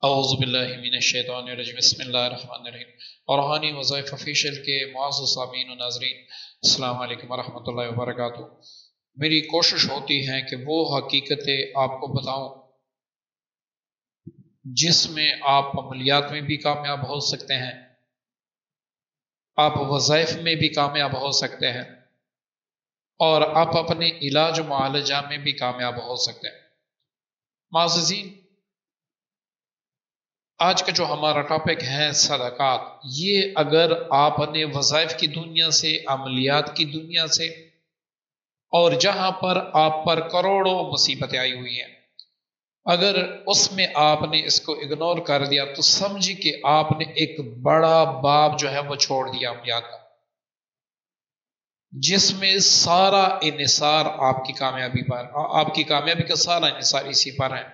اعوذ باللہ من الشیطان الرجیم بسم اللہ الرحمن الرحیم۔ اور روحانی وظائف آفیشیل کے معزز سامعین و ناظرین، السلام علیکم ورحمۃ اللہ وبرکاتہ۔ میری کوشش ہوتی ہے کہ وہ حقیقتیں آپ کو بتاؤں جس میں آپ عملیات میں بھی کامیاب ہو سکتے ہیں، آپ وظائف میں بھی کامیاب ہو سکتے ہیں، اور آپ اپنے علاج و معالجہ میں بھی کامیاب ہو سکتے ہیں۔ معززین، آج کا جو ہمارا ٹاپک ہے صدقات، یہ اگر آپ نے وظائف کی دنیا سے، عملیات کی دنیا سے، اور جہاں پر آپ پر کروڑوں مصیبتیں آئی ہوئی ہیں، اگر اس میں آپ نے اس کو اگنور کر دیا تو سمجھے کہ آپ نے ایک بڑا باب جو ہے وہ چھوڑ دیا عملیات کا، جس میں سارا انحصار آپ کی کامیابی پر، آپ کی کامیابی کا سارا انحصار اسی پر ہے۔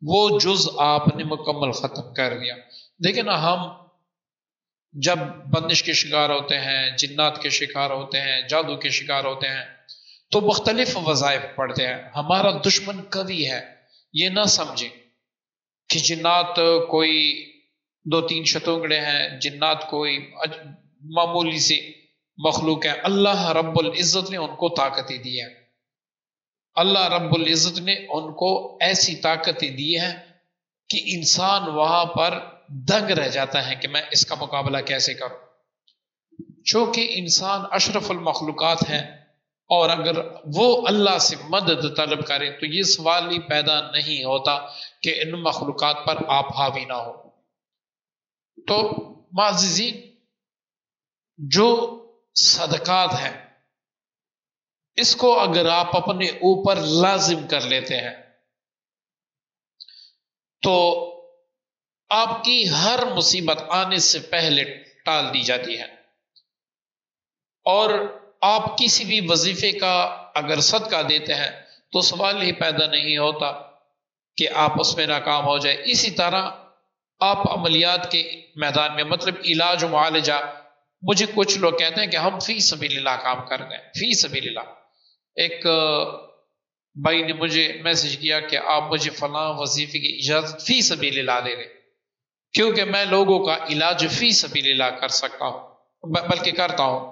وہ جز آپ نے مکمل ختم کر دیا۔ دیکھیں نا، ہم جب بندش کے شکار ہوتے ہیں، جنات کے شکار ہوتے ہیں، جادو کے شکار ہوتے ہیں، تو مختلف وظائف پڑھتے ہیں۔ ہمارا دشمن قوی ہے، یہ نہ سمجھیں کہ جنات کوئی دو تین شتونگڑے ہیں، جنات کوئی معمولی سی مخلوق ہے۔ اللہ رب العزت نے ان کو طاقتیں دی ہے، اللہ رب العزت نے ان کو ایسی طاقتیں دی ہے کہ انسان وہاں پر دنگ رہ جاتا ہے کہ میں اس کا مقابلہ کیسے کروں۔ چونکہ انسان اشرف المخلوقات ہے، اور اگر وہ اللہ سے مدد طلب کرے تو یہ سوال ہی پیدا نہیں ہوتا کہ ان مخلوقات پر آپ حاوی نہ ہو۔ تو معززین، جو صدقات ہیں، اس کو اگر آپ اپنے اوپر لازم کر لیتے ہیں تو آپ کی ہر مصیبت آنے سے پہلے ٹال دی جاتی ہے، اور آپ کسی بھی وظیفے کا اگر صدقہ دیتے ہیں تو سوال ہی پیدا نہیں ہوتا کہ آپ اس میں ناکام ہو جائے۔ اسی طرح آپ عملیات کے میدان میں، مطلب علاج و معالجہ، مجھے کچھ لوگ کہتے ہیں کہ ہم فی سبیل اللہ کام کر رہے ہیں، فی سبیل اللہ۔ ایک بھائی نے مجھے میسج کیا کہ آپ مجھے فلاں وظیفے کی اجازت فی سبیل اللہ دے دیں، کیونکہ میں لوگوں کا علاج فی سبیل اللہ کر سکتا ہوں، بلکہ کرتا ہوں۔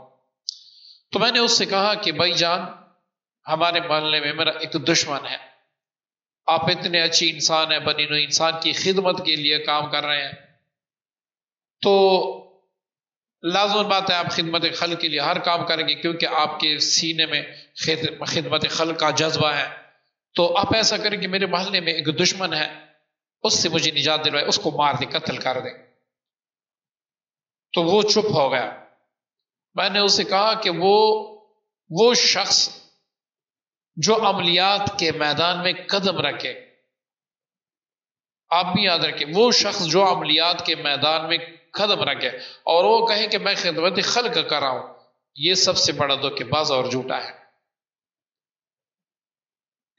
تو میں نے اس سے کہا کہ بھائی جان، ہمارے محلے میں میرا ایک دشمن ہے، آپ اتنے اچھی انسان ہیں، بنی نوع انسان کی خدمت کے لیے کام کر رہے ہیں، تو لازم بات ہے آپ خدمت خلق کے لیے ہر کام کریں گے، کیونکہ آپ کے سینے میں خدمت خلق کا جذبہ ہے۔ تو آپ ایسا کریں کہ میرے محلے میں ایک دشمن ہے، اس سے مجھے نجات دلوائے، اس کو مار دے، قتل کر دے۔ تو وہ چپ ہو گیا۔ میں نے اسے کہا کہ وہ شخص جو عملیات کے میدان میں قدم رکھے، آپ بھی یاد رکھیں، وہ شخص جو عملیات کے میدان میں قدم رکھے اور وہ کہے کہ میں خدمت خلق کر رہا ہوں، یہ سب سے بڑا دھوکے باز اور جھوٹا ہے۔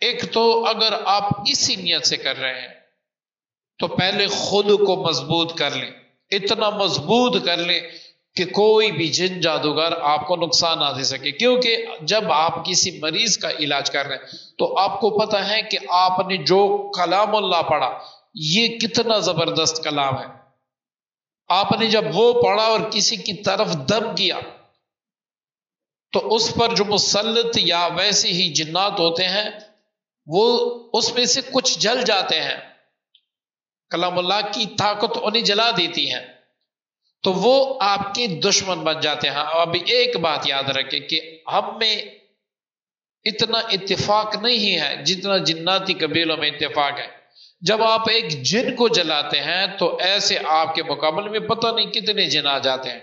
ایک تو اگر آپ اسی نیت سے کر رہے ہیں تو پہلے خود کو مضبوط کر لیں، اتنا مضبوط کر لیں کہ کوئی بھی جن جادوگر آپ کو نقصان نہ دے سکے۔ کیونکہ جب آپ کسی مریض کا علاج کر رہے ہیں تو آپ کو پتہ ہے کہ آپ نے جو کلام اللہ پڑھا، یہ کتنا زبردست کلام ہے۔ آپ نے جب وہ پڑھا اور کسی کی طرف دم کیا تو اس پر جو مسلط یا ویسے ہی جنات ہوتے ہیں، وہ اس میں سے کچھ جل جاتے ہیں، کلام اللہ کی طاقت انہیں جلا دیتی ہے، تو وہ آپ کے دشمن بن جاتے ہیں۔ اب ایک بات یاد رکھیں کہ ہم میں اتنا اتفاق نہیں ہے جتنا جناتی قبیلوں میں اتفاق ہے۔ جب آپ ایک جن کو جلاتے ہیں تو ایسے آپ کے مقابلے میں پتہ نہیں کتنے جن آ جاتے ہیں،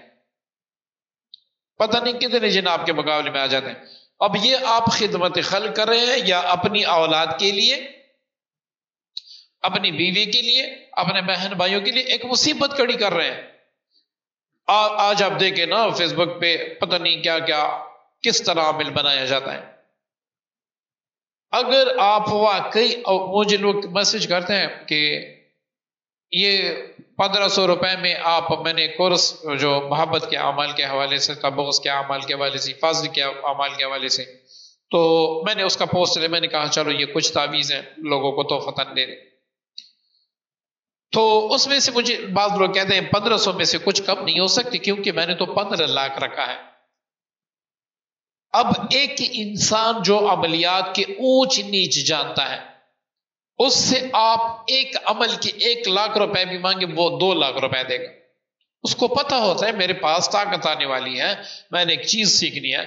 پتہ نہیں کتنے جن آپ کے مقابلے میں آ جاتے ہیں۔ اب یہ آپ خدمت خلق کر رہے ہیں یا اپنی اولاد کے لیے، اپنی بیوی کے لیے، اپنے بہن بھائیوں کے لیے ایک مصیبت کھڑی کر رہے ہیں۔ آج آپ دیکھیں نا، فیس بک پہ پتہ نہیں کیا کیا کس طرح عمل بنایا جاتا ہے۔ اگر آپ واقعی، مجھے لوگ میسج کرتے ہیں کہ یہ 1500 روپے میں آپ، میں نے کورس جو محبت کے اعمال کے حوالے سے، تبغض کے اعمال کے حوالے سے، فضل کے اعمال کے حوالے سے، تو میں نے اس کا پوسٹ لیا، میں نے کہا چلو یہ کچھ تعویذ ہیں، لوگوں کو تحفتاً دے دیں۔ تو اس میں سے مجھے بعض لوگ کہتے ہیں 1500 میں سے کچھ کم نہیں ہو سکتی کیونکہ میں نے تو 15 لاکھ رکھا ہے۔ اب ایک انسان جو عملیات کے اونچ نیچ جانتا ہے، اس سے آپ ایک عمل کے 1 لاکھ روپے بھی مانگے وہ 2 لاکھ روپے دے گا۔ اس کو پتا ہوتا ہے میرے پاس طاقت آنے والی ہے، میں نے ایک چیز سیکھنی ہے۔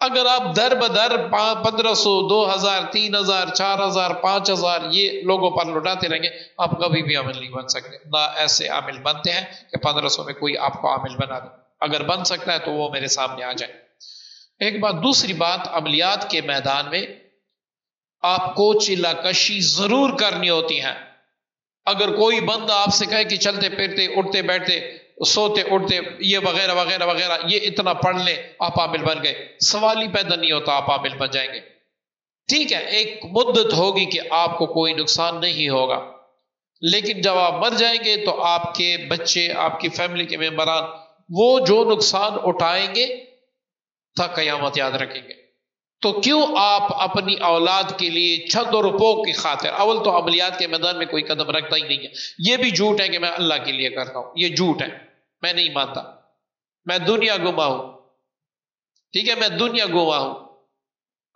اگر آپ در بدر 1500 2000 3000 4000 5000 یہ لوگوں پر لٹاتے رہیں گے، آپ کبھی بھی عامل نہیں بن سکتے۔ نہ ایسے عامل بنتے ہیں کہ 1500 میں کوئی آپ کو عامل بنا دے، اگر بن سکتا ہے تو وہ میرے سامنے آ جائے۔ ایک بات۔ دوسری بات، عملیات کے میدان میں آپ کو چلا کشی ضرور کرنی ہوتی ہے۔ اگر کوئی بندہ آپ سے کہے کہ چلتے پھرتے اٹھتے بیٹھتے سوتے اٹھتے یہ وغیرہ وغیرہ وغیرہ یہ اتنا پڑھ لیں آپ عامل بن گئے، سوال ہی پیدا نہیں ہوتا آپ عامل بن جائیں گے۔ ٹھیک ہے، ایک مدت ہوگی کہ آپ کو کوئی نقصان نہیں ہوگا، لیکن جب آپ مر جائیں گے تو آپ کے بچے، آپ کی فیملی کے ممبران وہ جو نقصان اٹھائیں گے تا قیامت یاد رکھیں گے۔ تو کیوں آپ اپنی اولاد کے لیے چند روپوں کی خاطر، اول تو عملیات کے میدان میں کوئی قدم رکھتا ہی نہیں ہے۔ یہ بھی جھوٹ ہے کہ میں اللہ کے لیے کرتا ہوں، یہ جھوٹ ہے، میں نہیں مانتا۔ میں دنیا گما ہوں، ٹھیک ہے، میں دنیا گما ہوں،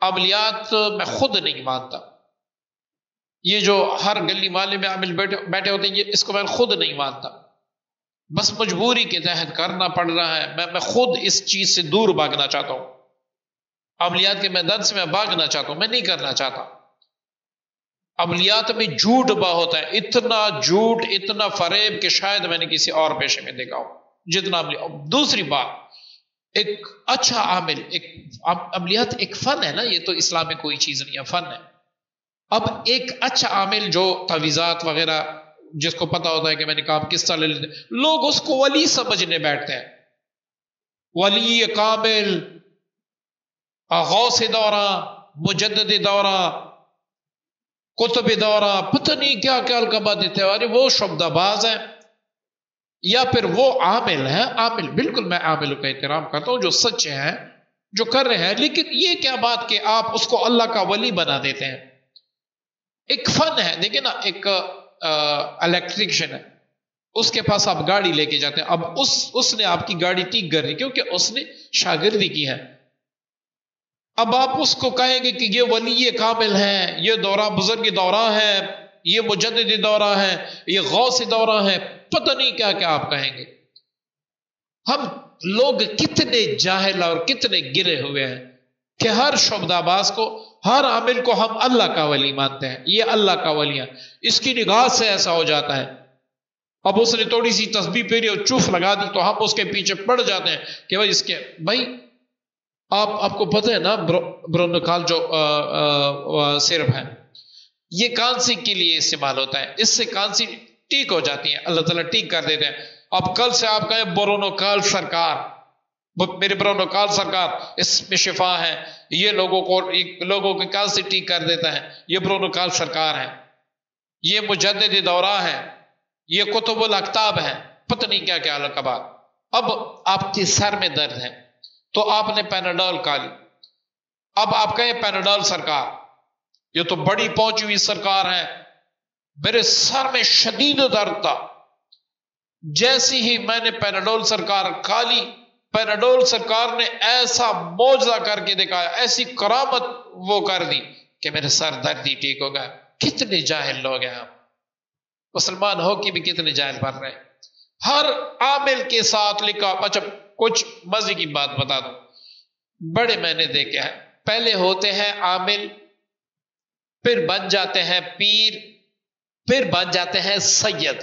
عملیات میں خود نہیں مانتا۔ یہ جو ہر گلی محلے میں عامل بیٹھے ہوتے ہیں، اس کو میں خود نہیں مانتا، بس مجبوری کے تحت کرنا پڑ رہا ہے۔ میں خود اس چیز سے دور بھاگنا چاہتا ہوں، عملیات کے میدان سے میں بھاگنا چاہتا ہوں، میں نہیں کرنا چاہتا۔ عملیات میں جھوٹ بہت ہے، اتنا جھوٹ، اتنا فریب کہ شاید میں نے کسی اور پیشے میں دیکھا ہو جتنا عملیات۔ دوسری بات، ایک اچھا عامل، عملیات ایک فن ہے نا، یہ تو اسلام میں کوئی چیز نہیں ہے، فن ہے۔ اب ایک اچھا عامل جو تعویذات وغیرہ جس کو پتا ہوتا ہے کہ میں نے کام کس طرح لیتے، لوگ اس کو ولی سمجھنے بیٹھتے ہیں، ولی کامل، غوث دورہ، مجدد دورہ، قطب دورہ، پتہ نہیں کیا کیا القابات دیتے ہیں۔ ارے وہ شبدہ باز ہے یا پھر وہ عامل ہے؟ عامل، بالکل میں عامل کا احترام کرتا ہوں جو سچے ہیں، جو کر رہے ہیں، لیکن یہ کیا بات کہ آپ اس کو اللہ کا ولی بنا دیتے ہیں۔ ایک فن ہے، دیکھیں نا، ایک الیکٹریشین ہے، اس کے پاس آپ گاڑی لے کے جاتے ہیں، اب اس نے آپ کی گاڑی ٹھیک کر دی کیونکہ اس نے شاگردی کی ہے۔ اب آپ اس کو کہیں گے کہ یہ ولی کامل ہے، یہ دورہ بزرگ دورہ ہے، یہ مجدد دورہ ہے، یہ غوث دورہ ہے، پتہ نہیں کیا کیا آپ کہیں گے۔ ہم لوگ کتنے جاہل اور کتنے گرے ہوئے ہیں کہ ہر شبدہ باز کو، ہر عامل کو ہم اللہ کا ولی مانتے ہیں، یہ اللہ کا ولی ہے، اس کی نگاہ سے ایسا ہو جاتا ہے۔ اب اس نے تھوڑی سی تسبیح پھیری اور چوف لگا دی تو ہم اس کے پیچھے پڑ جاتے ہیں کہ بھائی اس کے، بھائی آپ کو پتہ ہے نا برونکال جو سرپ ہے، یہ کانسی کے لیے استعمال ہوتا ہے، اس سے کانسی ٹھیک ہو جاتی ہے، اللہ تعالیٰ ٹھیک کر دیتے ہیں۔ اب کل سے آپ کہیں برونکال سرکار، میرے برونکال سرکار، اس میں شفا ہے، یہ لوگوں کی کانسی ٹھیک کر دیتا ہے، یہ برونکال سرکار ہے، یہ مجدد دورہ ہے، یہ قطب الاقطاب ہے، پتہ نہیں کیا کیا القابات۔ اب آپ کے سر میں درد ہے تو آپ نے پیناڈول کھا لی، اب آپ کہیں پیناڈول سرکار، یہ تو بڑی پہنچی ہوئی سرکار ہے، میرے سر میں شدید درد تھا، جیسے ہی میں نے پیناڈول سرکار کھا لی، پیناڈول سرکار نے ایسا معجزہ کر کے دکھایا، ایسی کرامت وہ کر دی کہ میرے سر درد ہی ٹھیک ہو گیا۔ کتنے جاہل لوگ ہیں ہم، مسلمان ہو کے بھی کتنے جاہل بن رہے ہیں۔ ہر عامل کے ساتھ لکھا۔ اچھا کچھ مزے کی بات بتا دوں، بڑے میں نے دیکھے ہیں، پہلے ہوتے ہیں عامل، پھر بن جاتے ہیں پیر، پھر بن جاتے ہیں سید،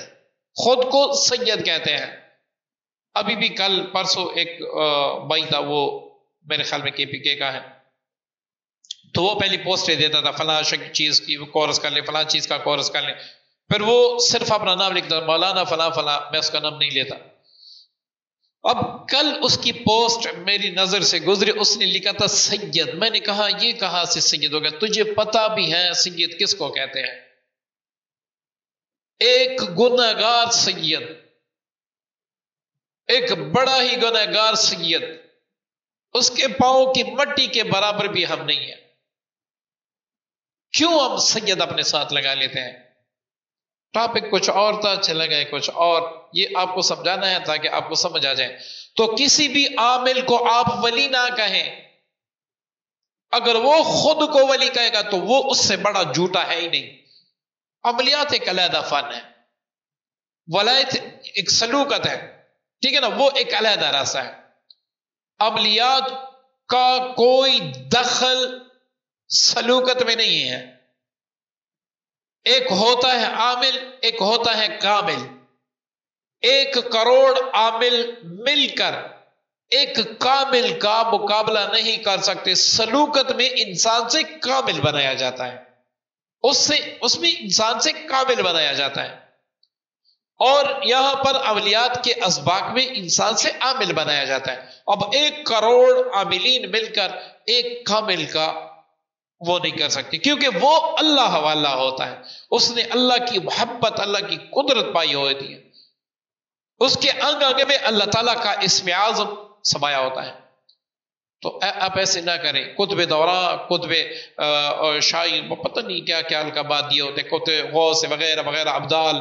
خود کو سید کہتے ہیں۔ ابھی بھی کل پرسوں ایک بھائی تھا، وہ میرے خیال میں KPK کا ہے، تو وہ پہلی پوسٹ دیتا تھا فلاں چیز کی کورس کر لیں، فلاں چیز کا کورس کر لیں، پھر وہ صرف اپنا نام لکھتا، مولانا فلاں فلاں، میں اس کا نام نہیں لیتا۔ اب کل اس کی پوسٹ میری نظر سے گزری، اس نے لکھا تھا سید۔ میں نے کہا یہ کہاں سے سید ہو گیا؟ تجھے پتا بھی ہے سید کس کو کہتے ہیں؟ ایک گنہگار سید، ایک بڑا ہی گنہگار سید، اس کے پاؤں کی مٹی کے برابر بھی ہم نہیں ہیں، کیوں ہم سید اپنے ساتھ لگا لیتے ہیں؟ ٹاپک کچھ اور تھا، چلے گئے کچھ اور. یہ آپ کو سمجھانا ہے تاکہ آپ کو سمجھ آ جائے. تو کسی بھی عامل کو آپ ولی نہ کہیں. اگر وہ خود کو ولی کہے گا تو وہ اس سے بڑا جھوٹا ہے ہی نہیں. عملیات ایک علیحدہ فن ہے، ولایت ایک سلوکت ہے، ٹھیک ہے نا، وہ ایک علیحدہ راستہ ہے. عملیات کا کوئی دخل سلوکت میں نہیں ہے. ایک ہوتا ہے عامل، ایک ہوتا ہے کامل. 1 کروڑ عامل مل کر ایک کامل کا مقابلہ نہیں کر سکتے. سلوکت میں انسان سے کامل بنایا جاتا ہے، اس میں انسان سے کامل بنایا جاتا ہے. اور یہاں پر عملیات کے اسباق میں انسان سے عامل بنایا جاتا ہے. اب 1 کروڑ عاملین مل کر ایک کامل کا وہ نہیں کر سکتی، کیونکہ وہ اللہ والا ہوتا ہے. اس نے اللہ کی محبت، اللہ کی قدرت پائی ہوتی ہے. اس کے انگ انگ میں اللہ تعالیٰ کا اسم اعظم سمایا ہوتا ہے. تو آپ ایسے نہ کریں. قطب دوران، قطب شاہی، پتہ نہیں کیا کیا القابات دیے ہوتے ہیں، قطب غوث وغیرہ وغیرہ، ابدال،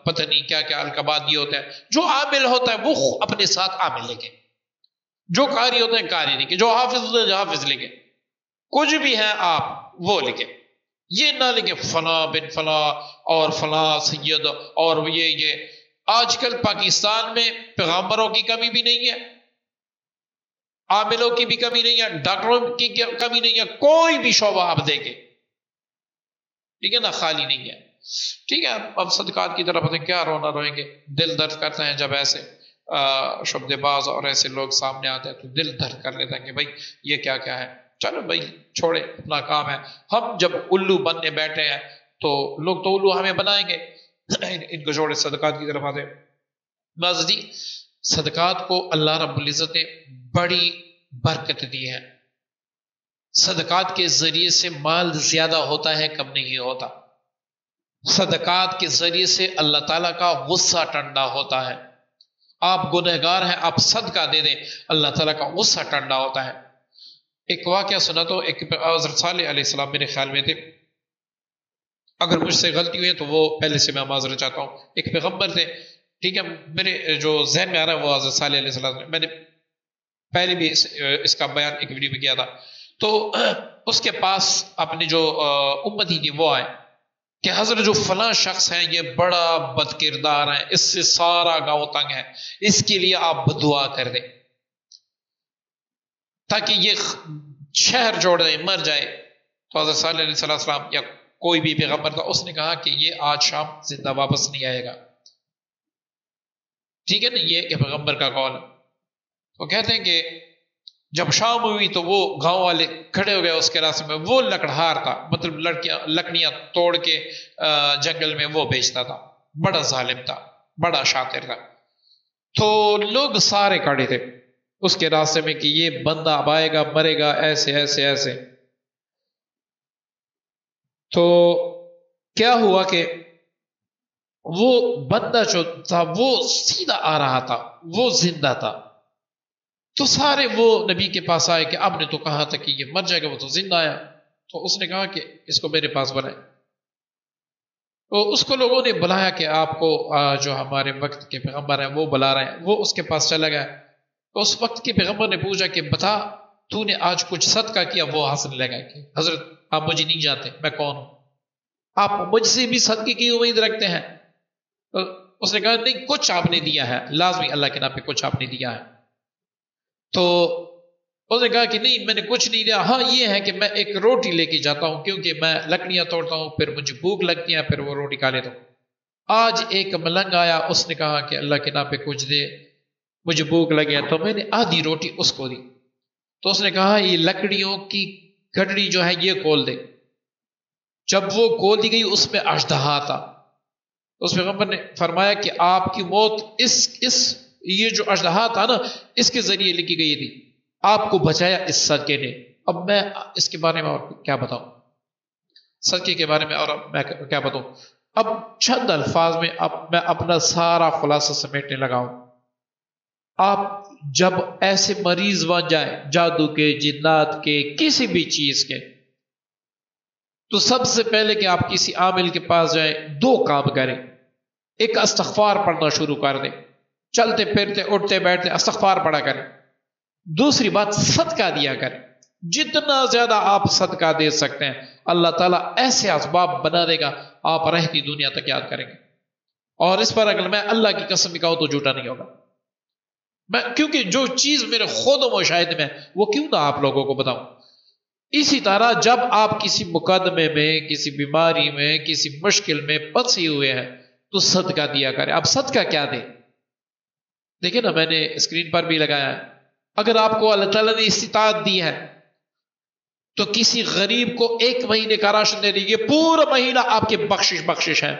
پتہ نہیں کیا کیا القابات دیے ہوتے ہیں. جو عامل ہوتا ہے وہ اپنے ساتھ عامل لے کے، جو قاری ہوتے ہیں قاری لے کے، جو حافظ ہوتے ہیں جو حافظ لے کے، کچھ بھی ہیں آپ وہ لکھیں. یہ نہ لکھیں فلاں بن فلاں اور فلاں سید اور یہ. آج کل پاکستان میں پیغمبروں کی کمی بھی نہیں ہے، عاملوں کی بھی کمی نہیں ہے، ڈاکٹروں کی کمی نہیں ہے. کوئی بھی شعبہ آپ دیکھیں، ٹھیک ہے نا، خالی نہیں ہے. ٹھیک ہے، اب صدقات کی طرف کیا رونا روئیں گے. دل درد کرتے ہیں جب ایسے شبد باز اور ایسے لوگ سامنے آتے ہیں تو دل درد کر لیتا ہے کہ بھائی یہ کیا کیا ہے. چلو بھائی چھوڑے، اپنا کام ہے. ہم جب الو بننے بیٹھے ہیں تو لوگ تو الو ہمیں بنائیں گے. ان کو چھوڑے، صدقات کی طرف آتے. بس جی، صدقات کو اللہ رب العزت نے بڑی برکت دی ہے. صدقات کے ذریعے سے مال زیادہ ہوتا ہے، کم نہیں ہوتا. صدقات کے ذریعے سے اللہ تعالیٰ کا غصہ ٹھنڈا ہوتا ہے. آپ گنہگار ہیں، آپ صدقہ دے دیں، اللہ تعالیٰ کا غصہ ٹھنڈا ہوتا ہے. ایک واقعہ سنا تو، ایک حضرت صالح علیہ السلام میرے خیال میں تھے، اگر مجھ سے غلطی ہوئی ہے تو وہ پہلے سے میں معذرت چاہتا ہوں. ایک پیغمبر تھے، ٹھیک ہے. میرے جو ذہن میں آ رہا ہے وہ حضرت صالح علیہ السلام. میں نے پہلے بھی اس کا بیان ایک ویڈیو میں کیا تھا. تو اس کے پاس اپنی جو امت ہی تھی وہ آئے کہ حضرت جو فلاں شخص ہے یہ بڑا بد کردار ہے، اس سے سارا گاؤں تنگ ہے، اس کے لیے آپ دعا کر دیں تاکہ یہ شہر جوڑ دے، مر جائے. تو حضرت صالح علیہ السلام یا کوئی بھی پیغمبر تھا، اس نے کہا کہ یہ آج شام زندہ واپس نہیں آئے گا. ٹھیک ہے نا، یہ کہ پیغمبر کا قول. وہ کہتے ہیں کہ جب شام ہوئی تو وہ گاؤں والے کھڑے ہو گئے اس کے راستے میں. وہ لکڑہار تھا، مطلب لکڑیاں توڑ کے جنگل میں وہ بیچتا تھا. بڑا ظالم تھا، بڑا شاطر تھا. تو لوگ سارے کھڑے تھے اس کے راستے میں کہ یہ بندہ اب آئے گا، مرے گا، ایسے ایسے ایسے. تو کیا ہوا کہ وہ بندہ جو تھا وہ سیدھا آ رہا تھا، وہ زندہ تھا. تو سارے وہ نبی کے پاس آئے کہ آپ نے تو کہا تھا کہ یہ مر جائے گا، وہ تو زندہ آیا. تو اس نے کہا کہ اس کو میرے پاس بلائیں. تو اس کو لوگوں نے بلایا کہ آپ کو جو ہمارے وقت کے پیغمبر ہیں وہ بلا رہے ہیں. وہ اس کے پاس چلا گیا. تو اس وقت کے پیغمبر نے پوچھا کہ بتا تو نے آج کچھ صدقہ کیا؟ وہ ہنسنے لگا کہ حضرت آپ مجھے نہیں جانتے، میں کون ہوں؟ آپ مجھ سے بھی صدقے کی امید رکھتے ہیں؟ تو اس نے کہا نہیں، کچھ آپ نے دیا ہے، لازمی اللہ کے نام پہ کچھ آپ نے دیا ہے. تو اس نے کہا کہ نہیں، میں نے کچھ نہیں دیا. ہاں یہ ہے کہ میں ایک روٹی لے کے جاتا ہوں، کیونکہ میں لکڑیاں توڑتا ہوں، پھر مجھے بھوک لگتی ہے، پھر وہ روٹی کھا لیتا ہوں. آج ایک ملنگ آیا، اس نے کہا کہ اللہ کے نام پہ کچھ دے، مجھے بھوک لگی ہے، تو میں نے آدھی روٹی اس کو دی. تو اس نے کہا یہ لکڑیوں کی گھڑی جو ہے یہ کھول دے. جب وہ کھول دی گئی اس میں اژدہا تھا. اس پیغمبر نے فرمایا کہ آپ کی موت اس یہ جو اژدہا تھا نا اس کے ذریعے لکھی گئی تھی، آپ کو بچایا اس صدقے نے. اب میں اس کے بارے میں اور کیا بتاؤں، صدقے کے بارے میں اور میں کیا بتاؤں. اب چند الفاظ میں اب میں اپنا سارا خلاصہ سمیٹنے لگا ہوں. آپ جب ایسے مریض بن جائیں جادو کے، جنات کے، کسی بھی چیز کے، تو سب سے پہلے کہ آپ کسی عامل کے پاس جائیں، دو کام کریں. ایک استغفار پڑھنا شروع کر دیں، چلتے پھرتے اٹھتے بیٹھتے استغفار پڑھا کریں. دوسری بات، صدقہ دیا کریں. جتنا زیادہ آپ صدقہ دے سکتے ہیں اللہ تعالیٰ ایسے اسباب بنا دے گا آپ رہتی دنیا تک یاد کریں گے. اور اس پر اگر میں اللہ کی قسم کہوں تو جھوٹا نہیں ہوگا میں، کیونکہ جو چیز میرے خود و مشاہدے میں وہ کیوں نہ آپ لوگوں کو بتاؤں. اسی طرح جب آپ کسی مقدمے میں، کسی بیماری میں، کسی مشکل میں پھنسے ہوئے ہیں تو صدقہ دیا کریں. اب صدقہ کیا دیں؟ دیکھیں نا، میں نے اسکرین پر بھی لگایا ہے. اگر آپ کو اللہ تعالیٰ نے استطاعت دی ہے تو کسی غریب کو 1 مہینے کا راشن دے دیجیے، پورا مہینہ آپ کے بخشش ہے،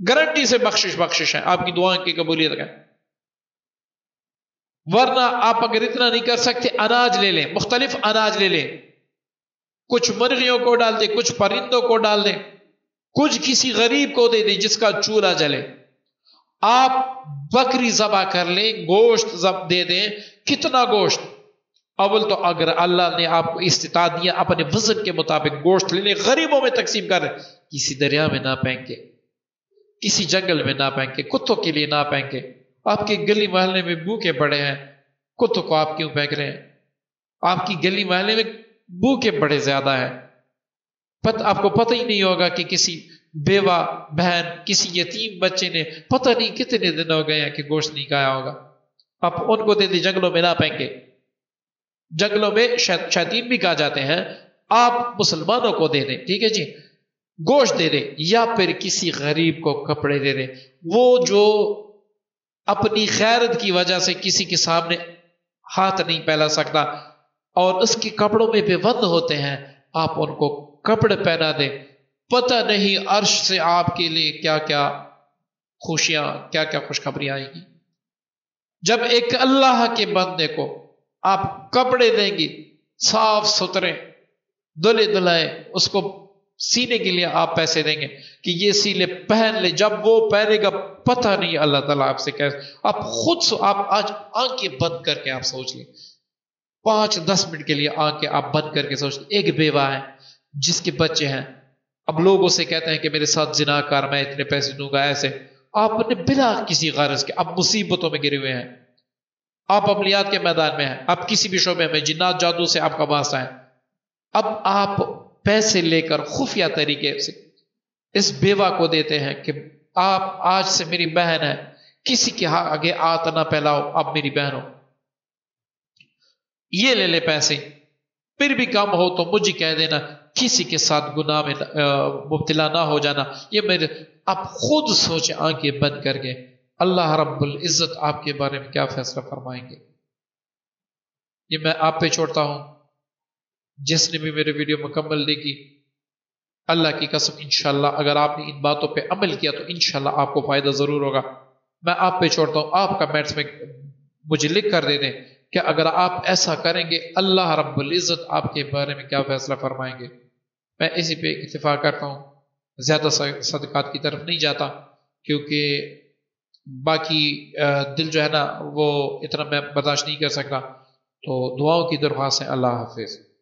گارنٹی سے بخشش ہے، آپ کی دعائیں کی قبولیت ہے. ورنہ آپ اگر اتنا نہیں کر سکتے، اناج لے لیں، مختلف اناج لے لیں، کچھ مرغیوں کو ڈال دیں، کچھ پرندوں کو ڈال دیں، کچھ کسی غریب کو دے دیں جس کا چولہا جلے. آپ بکری ذبح کر لیں، گوشت دے دیں. کتنا گوشت؟ اول تو اگر اللہ نے آپ کو استطاعت دیا اپنے وزن کے مطابق گوشت لے لیں، غریبوں میں تقسیم کر لیں. کسی دریا میں نہ پھینکے، کسی جنگل میں نہ پھینکے، کتوں کے لیے نہ پھینکے. آپ کے گلی محلے میں بھوکے پڑے ہیں، کتوں کو آپ کیوں پھینک رہے ہیں؟ آپ کی گلی محلے میں بھوکے بڑے زیادہ ہیں، آپ کو پتہ ہی نہیں ہوگا کہ کسی بیوہ بہن، کسی یتیم بچے نے پتہ نہیں کتنے دن ہو گئے ہیں کہ گوشت نہیں کھایا ہوگا. آپ ان کو دے دیں، جنگلوں میں نہ پھینکے. جنگلوں میں شیاطین بھی کہا جاتے ہیں. آپ مسلمانوں کو دے دیں، ٹھیک ہے جی، گوشت دے دیں، یا پھر کسی غریب کو کپڑے دے دیں. وہ جو اپنی خیرت کی وجہ سے کسی کے سامنے ہاتھ نہیں پھیلا سکتا اور اس کے کپڑوں میں بے بند ہوتے ہیں، آپ ان کو کپڑے پہنا دیں. پتہ نہیں عرش سے آپ کے لیے کیا کیا خوشیاں، کیا کیا خوشخبری آئے گی. جب ایک اللہ کے بندے کو آپ کپڑے دیں گے صاف ستھرے دھلے دھلائے، اس کو سینے کے لیے آپ پیسے دیں گے کہ یہ سیلے پہن لے، جب وہ پہنے گا پتہ نہیں اللہ تعالیٰ آپ سے کیسے. آپ خود آپ آج آنکھیں بند کر کے آپ سوچ لیں، 5-10 منٹ کے لیے آنکھیں آپ بند کر کے سوچ لیں. ایک بیوہ ہے جس کے بچے ہیں، اب لوگ اسے کہتے ہیں کہ میرے ساتھ زنا کر، میں اتنے پیسے دوں گا. ایسے آپ نے بلا کسی غرض کے اب مصیبتوں میں گرے ہوئے ہیں، آپ عملیات کے میدان میں ہیں، آپ کسی بھی شعبے میں جنات جادو سے آپ کا واسطہ ہے. اب آپ پیسے لے کر خفیہ طریقے سے اس بیوہ کو دیتے ہیں کہ آپ آج سے میری بہن ہے، کسی کے آگے آت نہ پھیلاؤ، آپ میری بہن ہو. یہ لے لے پیسے، پھر بھی کم ہو تو مجھے کہہ دینا، کسی کے ساتھ گناہ میں مبتلا نہ ہو جانا. یہ میرے، آپ خود سوچیں آنکھیں بند کر کے اللہ رب العزت آپ کے بارے میں کیا فیصلہ فرمائیں گے. یہ میں آپ پہ چھوڑتا ہوں. جس نے بھی میرے ویڈیو مکمل دیکھی، اللہ کی قسم انشاءاللہ اگر آپ نے ان باتوں پہ عمل کیا تو انشاءاللہ آپ کو فائدہ ضرور ہوگا. میں آپ پہ چھوڑتا ہوں، آپ کمنٹس میں مجھے لکھ کر دے دیں کہ اگر آپ ایسا کریں گے اللہ رب العزت آپ کے بارے میں کیا فیصلہ فرمائیں گے. میں اسی پہ اتفاق کرتا ہوں، زیادہ صدقات کی طرف نہیں جاتا کیونکہ باقی دل جو ہے نا وہ اتنا میں برداشت نہیں کر سکتا. تو دعاؤں کی درخواست ہے. اللہ حافظ.